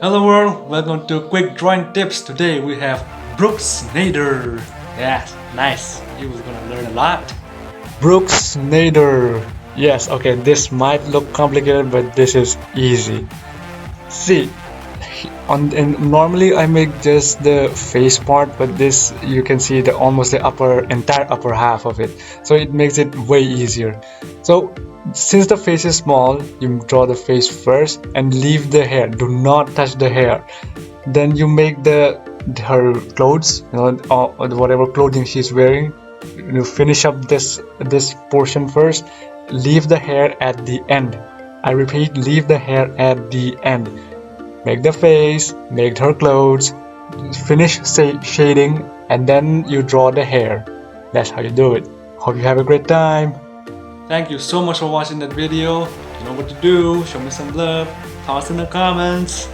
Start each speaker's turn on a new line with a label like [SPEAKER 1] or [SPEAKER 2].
[SPEAKER 1] Hello world, welcome to Quick Drawing Tips. Today we have Brooks Nader. Yeah, nice. He was gonna learn a lot.
[SPEAKER 2] Brooks Nader. Yes, okay, this might look complicated, but this is easy. See, normally I make just the face part, but this you can see the almost the entire upper half of it. So it makes it way easier. So since the face is small, you draw the face first and leave the hair. Do not touch the hair. Then you make her clothes, or whatever clothing she's wearing. You finish up this portion first. Leave the hair at the end. I repeat, leave the hair at the end. Make the face, make her clothes, finish shading, and then you draw the hair. That's how you do it. Hope you have a great time.
[SPEAKER 1] Thank you so much for watching that video. You know what to do. Show me some love. Toss in the comments.